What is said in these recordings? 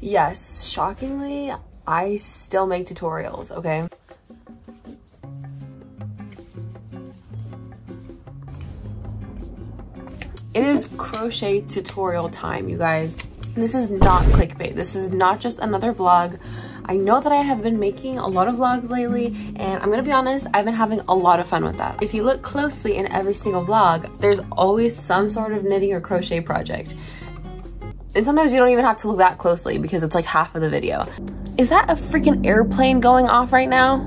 Yes, shockingly, I still make tutorials, okay? It is crochet tutorial time, you guys. This is not clickbait. This is not just another vlog. I know that I have been making a lot of vlogs lately, and I'm gonna be honest, I've been having a lot of fun with that. If you look closely in every single vlog, there's always some sort of knitting or crochet project. And sometimes you don't even have to look that closely because it's like half of the video. Is that a freaking airplane going off right now?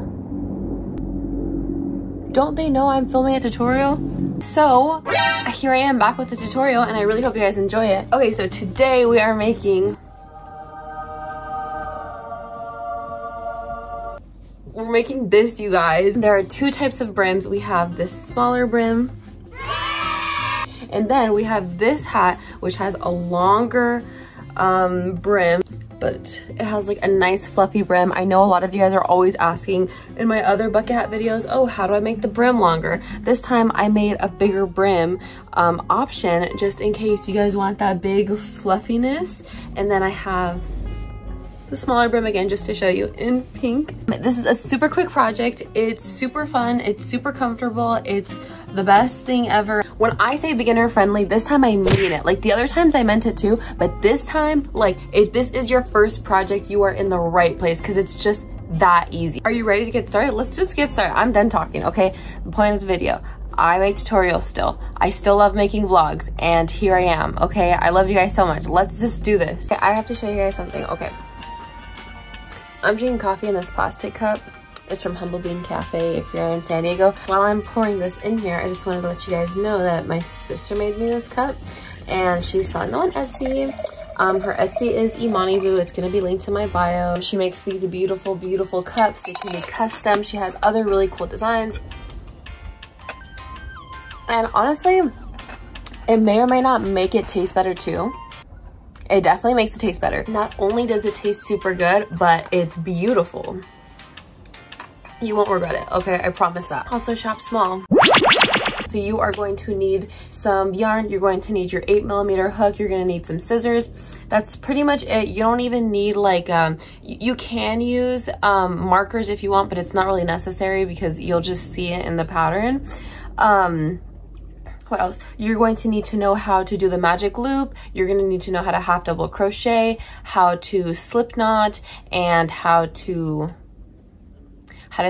Don't they know I'm filming a tutorial? So here I am back with the tutorial, and I really hope you guys enjoy it. Okay, so today we are making, we're making this, you guys. There are two types of brims. We have this smaller brim, and then we have this hat, which has a longer brim, but it has like a nice fluffy brim. I know a lot of you guys are always asking in my other bucket hat videos, oh, how do I make the brim longer? This time I made a bigger brim option just in case you guys want that big fluffiness. And then I have the smaller brim again just to show you in pink. This is a super quick project. It's super fun. It's super comfortable. It's the best thing ever. When I say beginner friendly, this time I mean it. Like the other times I meant it too, but this time, like if this is your first project, you are in the right place because it's just that easy. Are you ready to get started? Let's just get started. I'm done talking, okay? The point of the video, I make tutorials still. I still love making vlogs, and here I am, okay? I love you guys so much. Let's just do this. Okay, I have to show you guys something, okay? I'm drinking coffee in this plastic cup. It's from Humble Bean Cafe if you're in San Diego. While I'm pouring this in here, I just wanted to let you guys know that my sister made me this cup, and she's selling it on Etsy. Her Etsy is Imani Boo. It's gonna be linked to my bio. She makes these beautiful, beautiful cups. They can be custom. She has other really cool designs. And honestly, it may or may not make it taste better too. It definitely makes it taste better. Not only does it taste super good, but it's beautiful. You won't regret it, okay? I promise that. Also, shop small. So you are going to need some yarn. You're going to need your 8mm hook. You're gonna need some scissors. That's pretty much it. You don't even need like, you can use markers if you want, but it's not really necessary because you'll just see it in the pattern. What else? You're going to need to know how to do the magic loop. You're going to need to know how to half double crochet, how to slip knot, and how to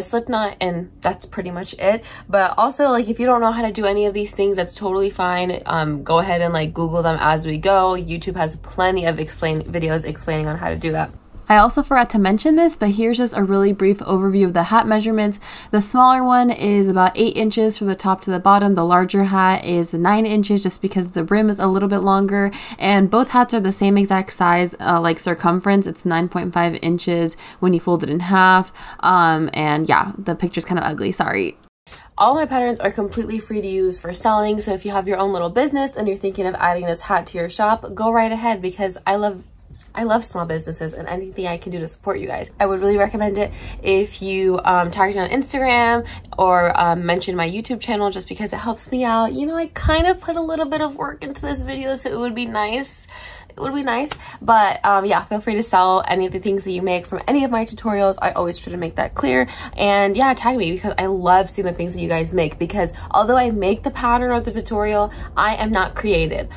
slip knot, and that's pretty much it. But also, like, if you don't know how to do any of these things, that's totally fine. Go ahead and like Google them as we go. YouTube has plenty of videos explaining on how to do that. I also forgot to mention this, but here's just a really brief overview of the hat measurements. The smaller one is about 8 inches from the top to the bottom. The larger hat is 9 inches just because the brim is a little bit longer, and both hats are the same exact size, like circumference. It's 9.5 inches when you fold it in half. And yeah, the picture's kind of ugly, sorry. All my patterns are completely free to use for selling, so if you have your own little business and you're thinking of adding this hat to your shop, go right ahead because I love small businesses and anything I can do to support you guys. I would really recommend it if you tag me on Instagram or mention my YouTube channel just because it helps me out. You know, I kind of put a little bit of work into this video, so it would be nice. It would be nice, but yeah, feel free to sell any of the things that you make from any of my tutorials. I always try to make that clear, and yeah, tag me because I love seeing the things that you guys make, because although I make the pattern or the tutorial, I am not creative.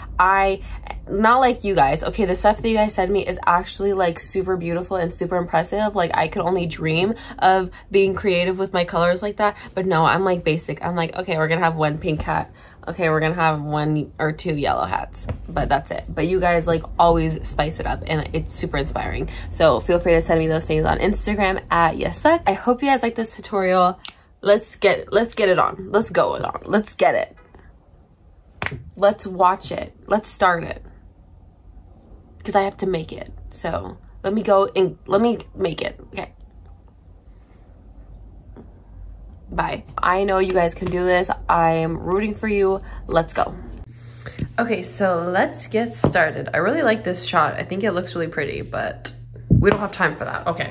Not like you guys, okay? The stuff that you guys send me is actually like super beautiful and super impressive. Like I could only dream of being creative with my colors like that, but no, I'm like basic. I'm like, okay, we're gonna have one pink hat. Okay, we're gonna have 1 or 2 yellow hats, but that's it. But you guys like always spice it up, and it's super inspiring. So feel free to send me those things on Instagram at yassuck. I hope you guys like this tutorial. Let's get it on. Let's go it on. Let's get it. Let's watch it. Let's start it. Because I have to make it. So let me go and let me make it. Okay. Bye. I know you guys can do this. I'm rooting for you. Let's go. Okay, so let's get started. I really like this shot. I think it looks really pretty, but we don't have time for that. Okay,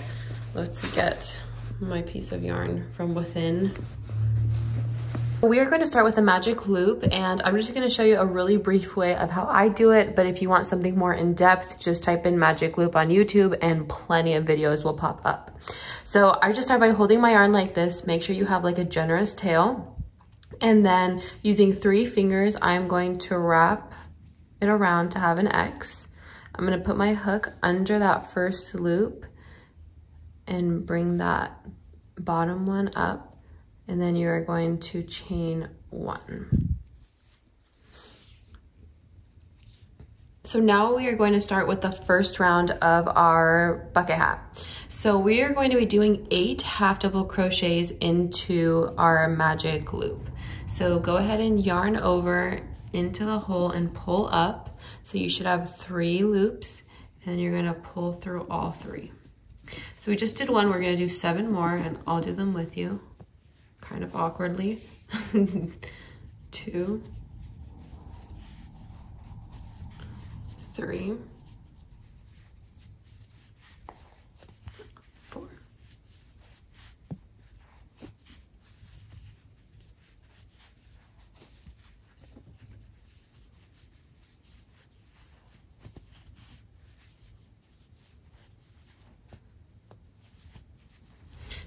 let's get my piece of yarn from within. We are going to start with a magic loop, and I'm just going to show you a really brief way of how I do it, but if you want something more in depth, just type in magic loop on YouTube and plenty of videos will pop up. So I just start by holding my yarn like this. Make sure you have like a generous tail, and then using 3 fingers, I'm going to wrap it around to have an X. I'm going to put my hook under that first loop and bring that bottom one up. And then you're going to chain 1. So now we are going to start with the first round of our bucket hat. So we are going to be doing 8 half double crochets into our magic loop. So go ahead and yarn over into the hole and pull up. So you should have 3 loops, and you're going to pull through all 3. So we just did 1, we're going to do 7 more, and I'll do them with you. Kind of awkwardly. 2, 3, 4.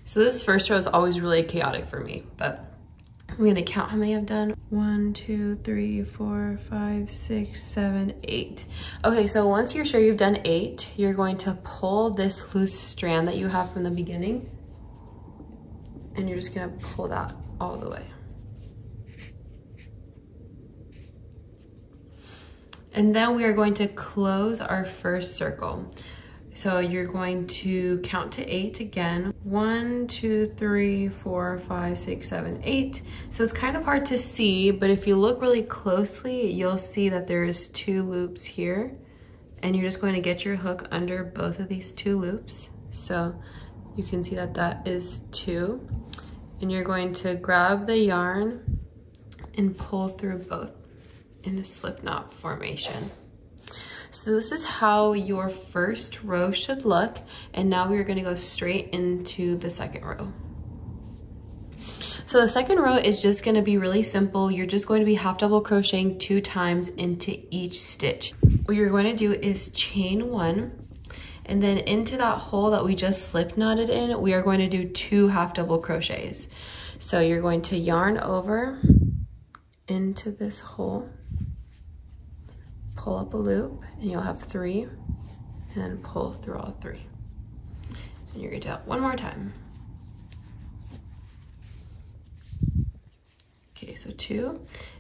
So this first row is always really chaotic for me, but I'm gonna count how many I've done. 1, 2, 3, 4, 5, 6, 7, 8. Okay, so once you're sure you've done 8, you're going to pull this loose strand that you have from the beginning, and you're just gonna pull that all the way. And then we are going to close our first circle. So you're going to count to 8 again. 1, 2, 3, 4, 5, 6, 7, 8. So it's kind of hard to see, but if you look really closely, you'll see that there's 2 loops here, and you're just going to get your hook under both of these 2 loops. So you can see that that is 2, and you're going to grab the yarn and pull through both in a slip knot formation. So this is how your first row should look, and now we are going to go straight into the second row. So the second row is just going to be really simple. You're just going to be half double crocheting 2 times into each stitch. What you're going to do is chain 1, and then into that hole that we just slip knotted in, we are going to do 2 half double crochets. So you're going to yarn over into this hole, pull up a loop, and you'll have 3, and then pull through all 3. And you're going to do it one more time. Okay, so 2,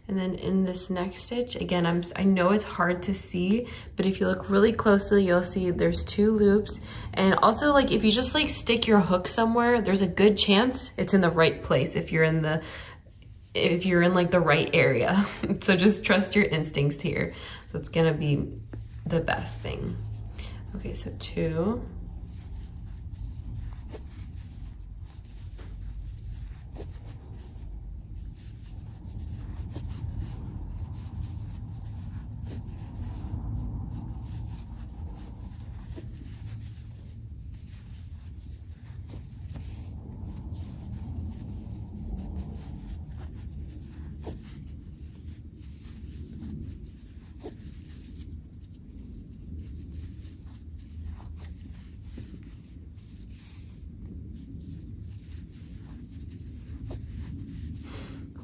and then in this next stitch, again, I know it's hard to see, but if you look really closely, you'll see there's 2 loops. And also, like, if you just like stick your hook somewhere, there's a good chance it's in the right place if you're in like the right area. So just trust your instincts here. That's gonna be the best thing. Okay, so 2.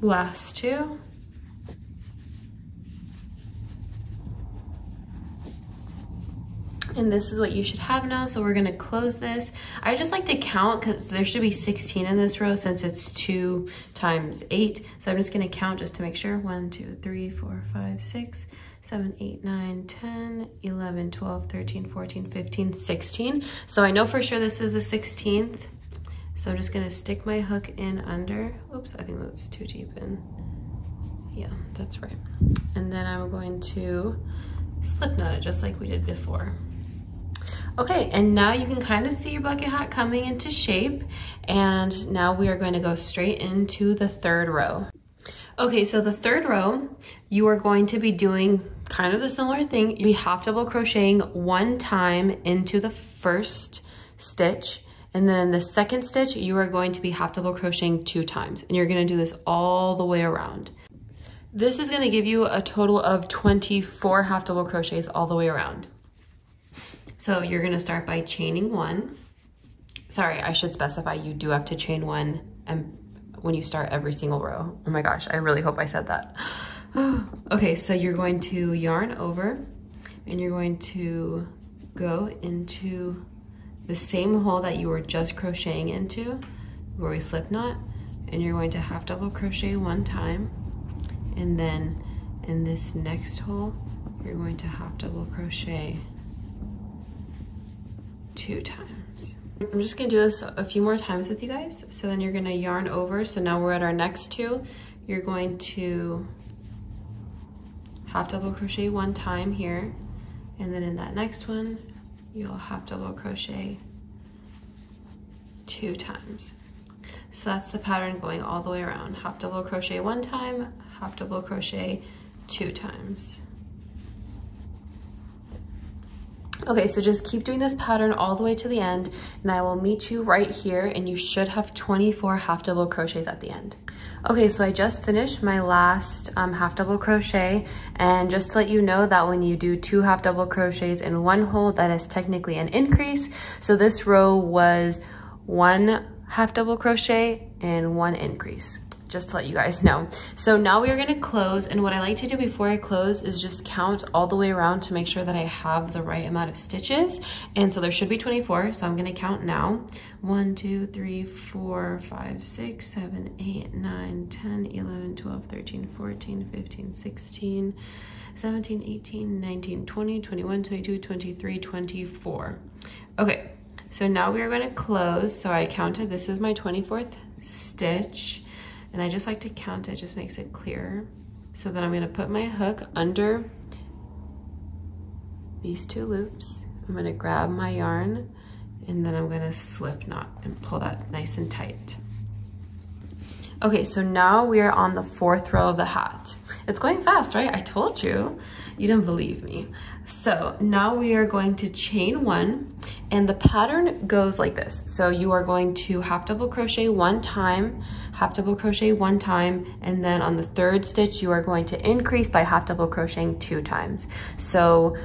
Last 2. And this is what you should have now. So we're gonna close this. I just like to count because there should be 16 in this row since it's 2 times 8. So I'm just gonna count just to make sure. 1, 2, 3, 4, 5, 6, 7, 8, 9, 10, 11, 12, 13, 14, 15, 16. So I know for sure this is the 16th. So I'm just gonna stick my hook in under. Oops, I think that's too deep in. Yeah, that's right. And then I'm going to slip knot it just like we did before. Okay, and now you can kind of see your bucket hat coming into shape. And now we are going to go straight into the third row. Okay, so the third row, you are going to be doing kind of the similar thing. You'll be half double crocheting 1 time into the first stitch, And then in the second stitch, you are going to be half double crocheting 2 times, and you're gonna do this all the way around. This is gonna give you a total of 24 half double crochets all the way around. So you're gonna start by chaining 1. Sorry, I should specify you do have to chain 1 and when you start every single row. Oh my gosh, I really hope I said that. Okay, so you're going to yarn over and you're going to go into the same hole that you were just crocheting into where we slip knot, and you're going to half double crochet 1 time, and then in this next hole you're going to half double crochet 2 times. I'm just gonna do this a few more times with you guys. So then you're gonna yarn over. So now we're at our next 2. You're going to half double crochet 1 time here, and then in that next one you'll half double crochet 2 times. So that's the pattern going all the way around. Half double crochet 1 time, half double crochet 2 times. Okay, so just keep doing this pattern all the way to the end, and I will meet you right here, and you should have 24 half double crochets at the end. Okay, so I just finished my last half double crochet, and just to let you know that when you do 2 half double crochets in 1 hole, that is technically an increase. So this row was 1 half double crochet and 1 increase, just to let you guys know. So now we are gonna close, and what I like to do before I close is just count all the way around to make sure that I have the right amount of stitches. And so there should be 24, so I'm gonna count now. 1, 2, 3, 4, 5, 6, 7, 8, 9, 10, 11, 12, 13, 14, 15, 16, 17, 18, 19, 20, 21, 22, 23, 24. Okay, so now we are gonna close. So I counted, this is my 24th stitch. And I just like to count it, just makes it clearer. So then I'm gonna put my hook under these 2 loops. I'm gonna grab my yarn, and then I'm gonna slip knot and pull that nice and tight. Okay, so now we are on the 4th row of the hat. It's going fast, right? I told you. You didn't believe me. So now we are going to chain 1, and the pattern goes like this. So you are going to half double crochet 1 time, half double crochet 1 time, and then on the 3rd stitch, you are going to increase by half double crocheting 2 times. So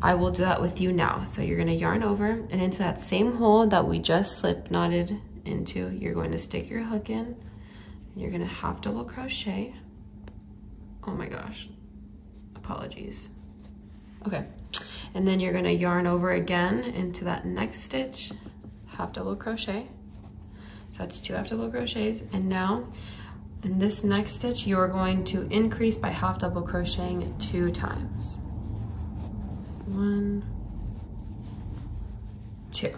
I will do that with you now. So you're gonna yarn over, and into that same hole that we just slip knotted into, you're going to stick your hook in, and you're gonna half double crochet. Oh my gosh, apologies. Okay, and then you're gonna yarn over again into that next stitch, half double crochet. So that's 2 half double crochets, and now in this next stitch, you are going to increase by half double crocheting 2 times. 1, 2.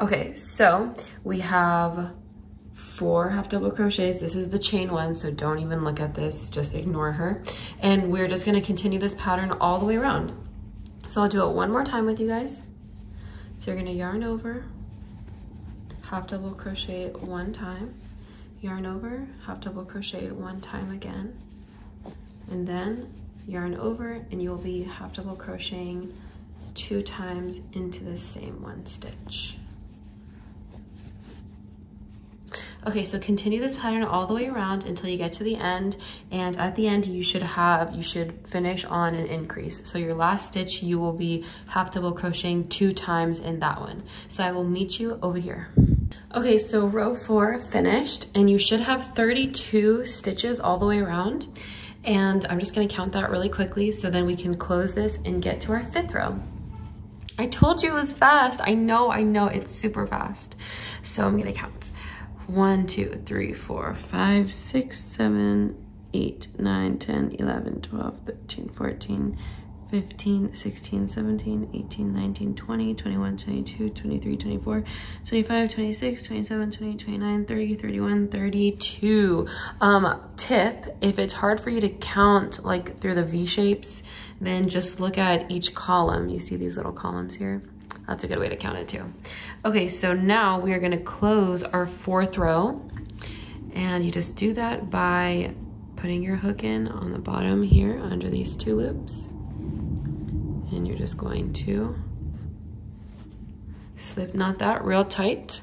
Okay, so we have 4 half double crochets. This is the chain one, so don't even look at this, just ignore her. And we're just gonna continue this pattern all the way around. So I'll do it one more time with you guys. So you're gonna yarn over, half double crochet 1 time, yarn over, half double crochet 1 time again, and then yarn over, and you'll be half double crocheting 2 times into the same 1 stitch. Okay, so continue this pattern all the way around until you get to the end, and at the end you should finish on an increase. So your last stitch, you will be half double crocheting 2 times in that one. So I will meet you over here. Okay, so row 4 finished, and you should have 32 stitches all the way around. And I'm just gonna count that really quickly so then we can close this and get to our 5th row. I told you it was fast. I know, it's super fast. So I'm gonna count. 1, 2, 3, 4, 5, 6, 7, 8, 9, 10, 11, 12, 13, 14, 15, 16, 17, 18, 19, 20, 21, 22, 23, 24, 25, 26, 27, 28, 29, 30, 31, 32. Tip, if it's hard for you to count like through the V shapes, then just look at each column. You see these little columns here? That's a good way to count it too. Okay, so now we are gonna close our 4th row, and you just do that by putting your hook in on the bottom here under these 2 loops, and you're just going to Slip knot that real tight.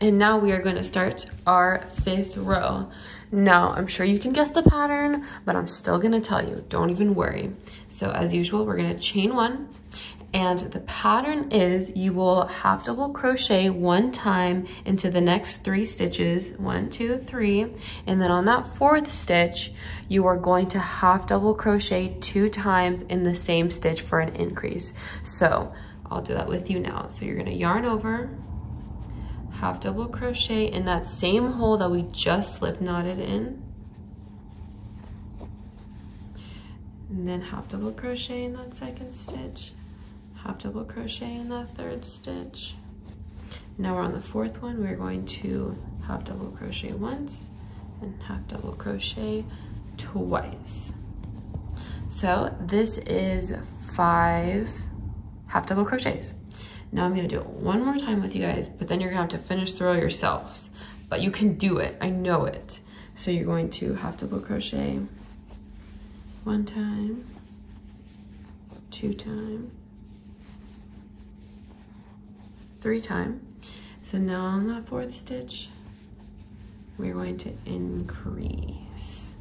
And now we are going to start our 5th row. Now, I'm sure you can guess the pattern, but I'm still going to tell you, don't even worry. So as usual, we're going to chain 1. And the pattern is you will half double crochet 1 time into the next 3 stitches, 1, 2, 3. And then on that 4th stitch, you are going to half double crochet 2 times in the same stitch for an increase. So I'll do that with you now. So you're going to yarn over, half double crochet in that same hole that we just slip knotted in, and then half double crochet in that 2nd stitch, half double crochet in that 3rd stitch. Now we're on the 4th one. We're going to half double crochet once and half double crochet twice. So this is 5 half double crochets. Now I'm gonna do it one more time with you guys, but then you're gonna have to finish the row yourselves. But you can do it, I know it. So you're going to half double crochet 1 time, 2 time, 3 time. So now on that 4th stitch, we're going to increase.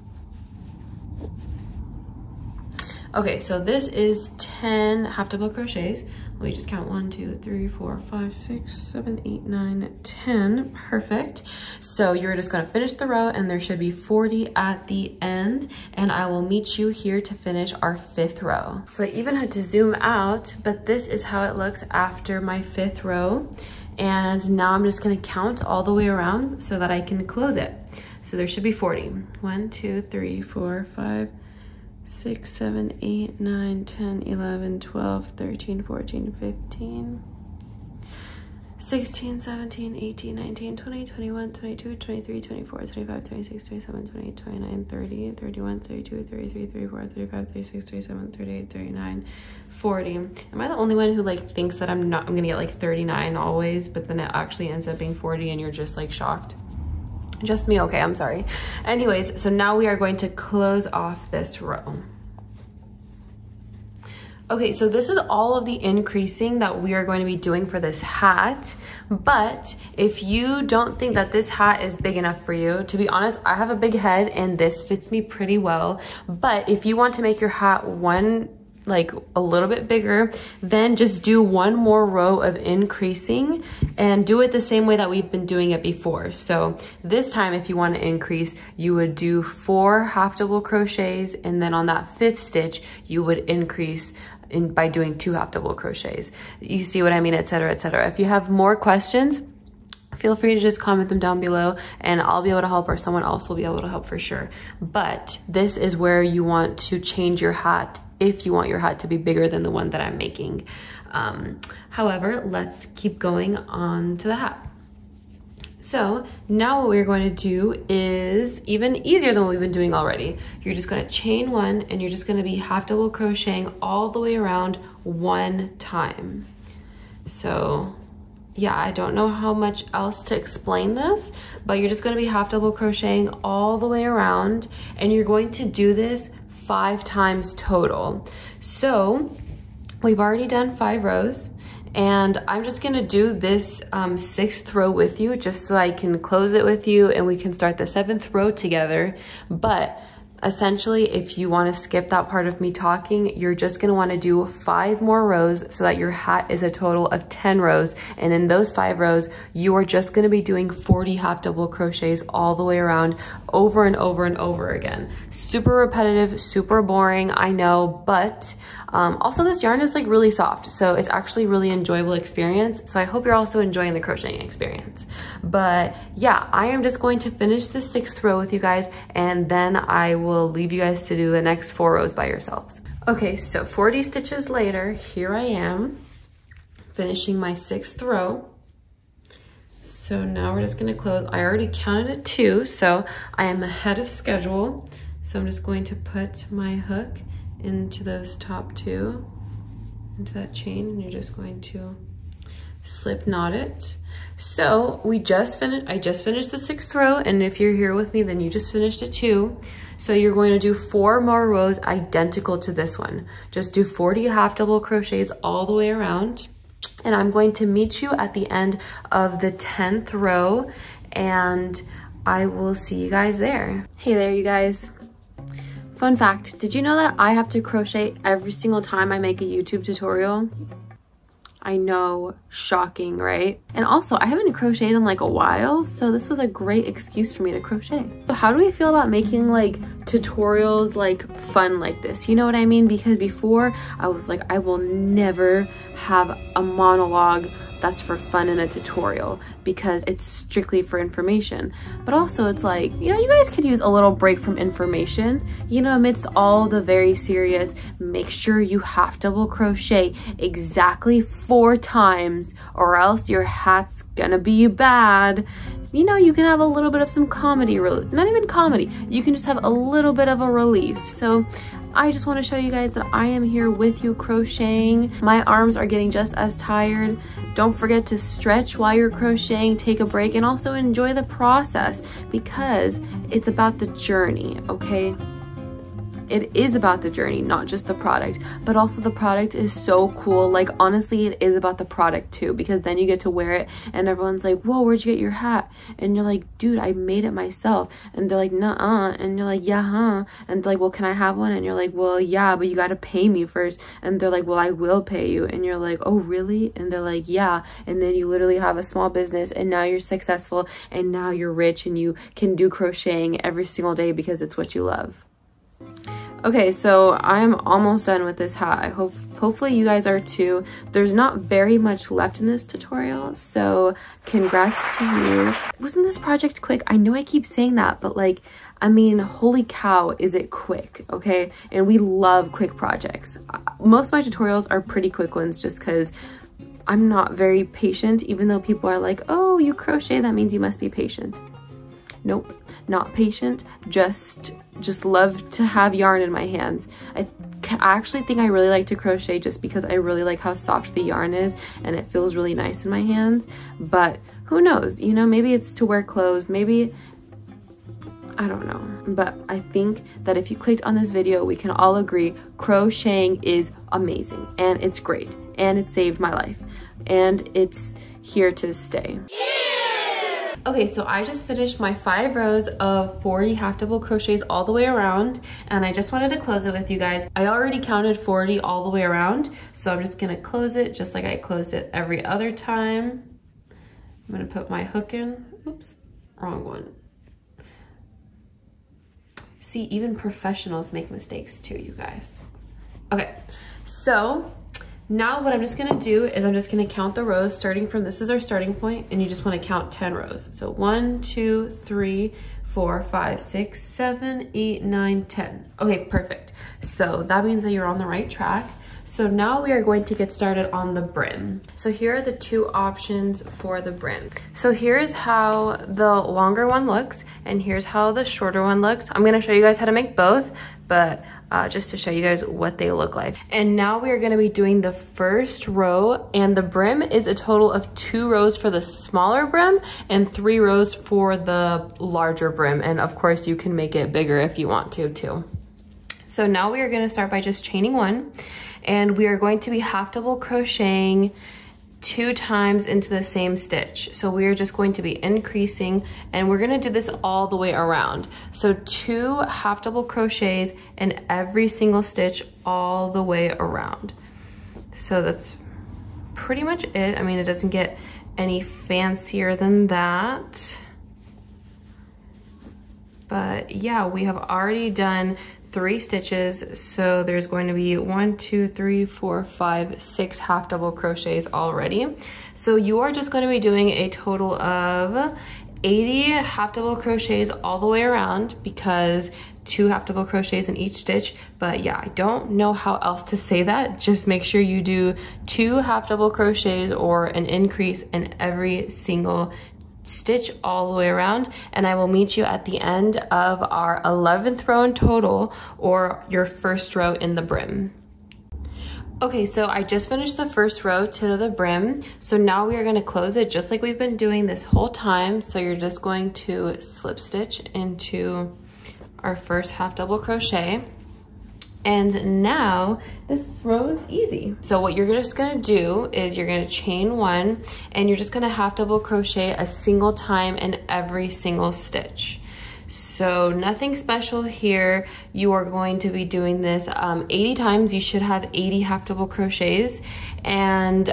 Okay, so this is 10 half double crochets. Let me just count 1, 2, 3, 4, 5, 6, 7, 8, 9, 10. Perfect. So you're just gonna finish the row and there should be 40 at the end, and I will meet you here to finish our 5th row. So I even had to zoom out, but this is how it looks after my 5th row. And now I'm just gonna count all the way around so that I can close it. So there should be 40. 1, 2, 3, 4, 5, 6, 7, 8, 9, 10, 11, 12, 13, 14, 15, 16, 17, 18, 19, 20, 21, 22, 23, 24, 25, 26, 27, 28, 29, 30, 31, 32, 33, 34, 35, 36, 37, 38, 39, 40. Am I the only one who like thinks that I'm gonna get like 39 always, but then it actually ends up being 40 and you're just like shocked? Just me? Okay, I'm sorry. Anyways, so now we are going to close off this row. Okay, so this is all of the increasing that we are going to be doing for this hat. But if you don't think that this hat is big enough for you, to be honest, I have a big head and this fits me pretty well. But if you want to make your hat like a little bit bigger, then just do 1 more row of increasing and do it the same way that we've been doing it before. So this time, if you want to increase, you would do 4 half double crochets, and then on that 5th stitch, you would increase by doing 2 half double crochets. You see what I mean, etc., etc. If you have more questions, feel free to just comment them down below and I'll be able to help, or someone else will be able to help for sure. But this is where you want to change your hat if you want your hat to be bigger than the one that I'm making. However, let's keep going on to the hat. So now what we're going to do is even easier than what we've been doing already. You're just going to chain 1 and you're just going to be half double crocheting all the way around 1 time. So yeah, I don't know how much else to explain this, but you're just going to be half double crocheting all the way around, and you're going to do this 5 times total. So we've already done 5 rows, and I'm just gonna do this 6th row with you just so I can close it with you and we can start the 7th row together. But essentially, if you want to skip that part of me talking, you're just going to want to do 5 more rows so that your hat is a total of 10 rows. And in those 5 rows, you are just going to be doing 40 half double crochets all the way around, over and over and over again. Super repetitive, super boring, I know, but also this yarn is like really soft, so it's actually a really enjoyable experience. So I hope you're also enjoying the crocheting experience. But yeah, I am just going to finish the 6th row with you guys, and then I will leave you guys to do the next 4 rows by yourselves. Okay, so 40 stitches later, here I am finishing my 6th row. So now we're just gonna close. I already counted at 2, so I am ahead of schedule. So I'm just going to put my hook into those top 2, into that chain, and you're just going to slip knot it. So I just finished the 6th row, and if you're here with me, then you just finished it too. So you're going to do 4 more rows identical to this one. Just do 40 half double crochets all the way around. And I'm going to meet you at the end of the 10th row, and I will see you guys there. Hey there, you guys. Fun fact, did you know that I have to crochet every single time I make a YouTube tutorial? I know, shocking, right? And also, I haven't crocheted in like a while, so this was a great excuse for me to crochet. So how do we feel about making like tutorials like fun like this? You know what I mean? Because before I was like, I will never have a monologue that's for fun in a tutorial because it's strictly for information. But also it's like, you know, you guys could use a little break from information, you know, amidst all the very serious, make sure you half double crochet exactly 4 times or else your hat's gonna be bad. You know, you can have a little bit of some comedy, not even comedy, you can just have a little bit of a relief. So I just want to show you guys that I am here with you crocheting. My arms are getting just as tired. Don't forget to stretch while you're crocheting, take a break, and also enjoy the process because it's about the journey, okay? It is about the journey, not just the product, but also the product is so cool. Like, honestly, it is about the product too, because then you get to wear it and everyone's like, whoa, where'd you get your hat? And you're like, dude, I made it myself. And they're like, nuh-uh. And you're like, yeah, huh? And they're like, well, can I have one? And you're like, well, yeah, but you got to pay me first. And they're like, well, I will pay you. And you're like, oh, really? And they're like, yeah. And then you literally have a small business and now you're successful and now you're rich and you can do crocheting every single day because it's what you love. Okay, so I'm almost done with this hat. Hopefully you guys are too. There's not very much left in this tutorial, so congrats to you. Wasn't this project quick? I know I keep saying that, but like, I mean, holy cow, is it quick, okay? And we love quick projects. Most of my tutorials are pretty quick ones just because I'm not very patient, even though people are like, oh, you crochet, that means you must be patient. Nope, not patient, just love to have yarn in my hands. I actually think I really like to crochet just because I really like how soft the yarn is and it feels really nice in my hands. But who knows, you know, maybe it's to wear clothes, maybe, I don't know. But I think that if you clicked on this video, we can all agree crocheting is amazing and it's great and it saved my life and it's here to stay. Okay, so I just finished my 5 rows of 40 half double crochets all the way around, and I just wanted to close it with you guys. I already counted 40 all the way around, so I'm just gonna close it just like I closed it every other time. I'm gonna put my hook in. Oops, wrong one. See, even professionals make mistakes too, you guys. Okay, so now what I'm just gonna do is I'm just gonna count the rows starting from, this is our starting point, and you just wanna count 10 rows. So 1, 2, 3, 4, 5, 6, 7, 8, 9, 10. Okay, perfect. So that means that you're on the right track. So now we are going to get started on the brim. So here are the 2 options for the brim. So here's how the longer one looks, and here's how the shorter one looks. I'm gonna show you guys how to make both, but just to show you guys what they look like. And now we are gonna be doing the first row, and the brim is a total of 2 rows for the smaller brim and 3 rows for the larger brim. And of course you can make it bigger if you want to too. So now we are gonna start by just chaining 1. And we are going to be half double crocheting 2 times into the same stitch. So we are just going to be increasing, and we're gonna do this all the way around. So 2 half double crochets in every single stitch all the way around. So that's pretty much it. I mean, it doesn't get any fancier than that. But yeah, we have already done 3 stitches, so there's going to be 1, 2, 3, 4, 5, 6 half double crochets already. So you are just going to be doing a total of 80 half double crochets all the way around, because 2 half double crochets in each stitch. But yeah, I don't know how else to say that. Just make sure you do 2 half double crochets or an increase in every single stitch all the way around, and I will meet you at the end of our 11th row in total, or your first row in the brim. Okay, so I just finished the first row to the brim, so now we are going to close it just like we've been doing this whole time. So you're just going to slip stitch into our first half double crochet, And now this row is easy. So what you're just gonna do is you're gonna chain one, and you're just gonna half double crochet a single time in every single stitch. So nothing special here. You are going to be doing this 80 times. You should have 80 half double crochets. And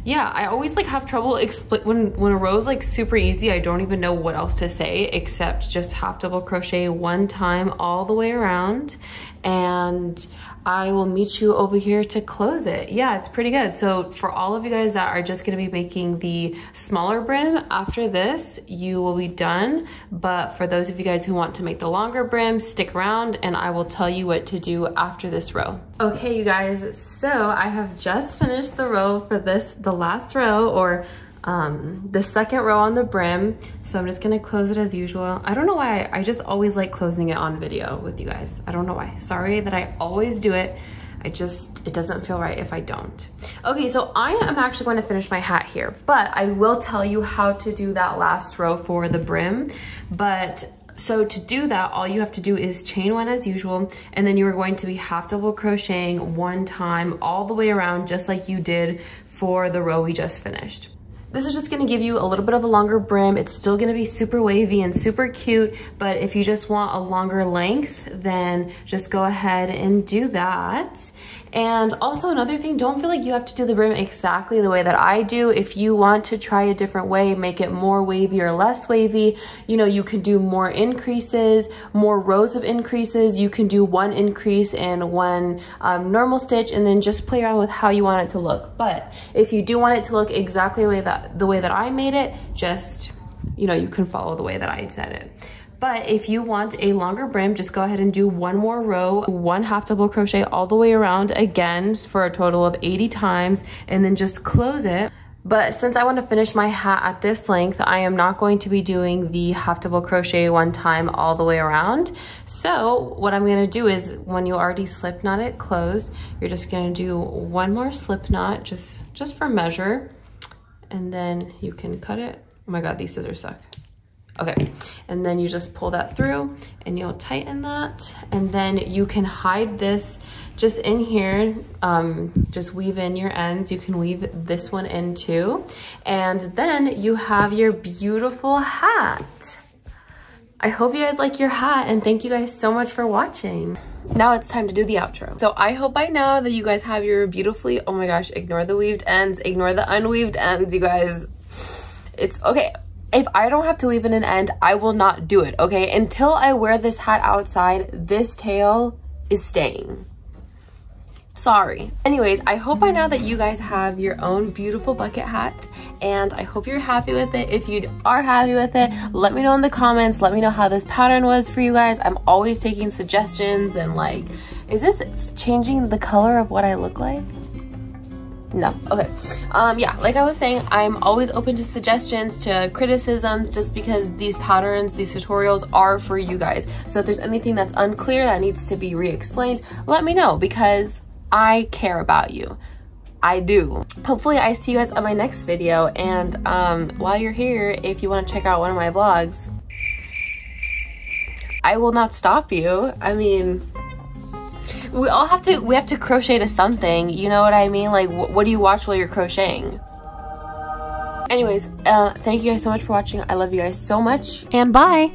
yeah, I always like have trouble when a row is like super easy. I don't even know what else to say except just half double crochet one time all the way around, and I will meet you over here to close it. Yeah, it's pretty good. So for all of you guys that are just gonna be making the smaller brim, after this, you will be done. But for those of you guys who want to make the longer brim, stick around and I will tell you what to do after this row. Okay, you guys, so I have just finished the row for this, the last row, or the second row on the brim. So I'm just gonna close it as usual. I don't know why, I just always like closing it on video with you guys. I don't know why. Sorry that I always do it. It doesn't feel right if I don't. Okay, so I am actually going to finish my hat here, but I will tell you how to do that last row for the brim. But so to do that, all you have to do is chain one as usual, and then you are going to be half double crocheting one time all the way around, just like you did for the row we just finished. This is just gonna give you a little bit of a longer brim. It's still gonna be super wavy and super cute, but if you just want a longer length, then just go ahead and do that. And also another thing, don't feel like you have to do the brim exactly the way that I do. If you want to try a different way, make it more wavy or less wavy, you know, you can do more increases, more rows of increases. You can do one increase and one normal stitch, and then just play around with how you want it to look. But if you do want it to look exactly the way that I made it, just, you know, you can follow the way that I said it. But if you want a longer brim, just go ahead and do one more row, one half double crochet all the way around again for a total of 80 times, and then just close it. But since I want to finish my hat at this length, I am not going to be doing the half double crochet one time all the way around. So what I'm going to do is, when you already slip knot it closed, you're just going to do one more slip knot just for measure, and then you can cut it. Oh my God, these scissors suck. Okay, and then you just pull that through and you'll tighten that, and then you can hide this just in here. Just weave in your ends. You can weave this one in too, and then you have your beautiful hat. I hope you guys like your hat, and thank you guys so much for watching. Now it's time to do the outro. So I hope by now that you guys have your beautifully, oh my gosh, ignore the weaved ends, ignore the unweaved ends, you guys. It's okay. If I don't have to weave in an end, I will not do it, okay? Until I wear this hat outside, this tail is staying. Sorry. Anyways, I hope by now that you guys have your own beautiful bucket hat, and I hope you're happy with it. If you are happy with it, let me know in the comments. Let me know how this pattern was for you guys. I'm always taking suggestions, and like, is this changing the color of what I look like? No. Okay. Yeah, like I was saying, I'm always open to suggestions, to criticisms, just because these patterns, these tutorials are for you guys. So if there's anything that's unclear that needs to be re-explained, let me know, because I care about you. I do. Hopefully I see you guys on my next video, and while you're here, if you want to check out one of my vlogs, I will not stop you. I mean, we have to crochet to something, you know what I mean? Like, what do you watch while you're crocheting? Anyways, thank you guys so much for watching. I love you guys so much, and bye.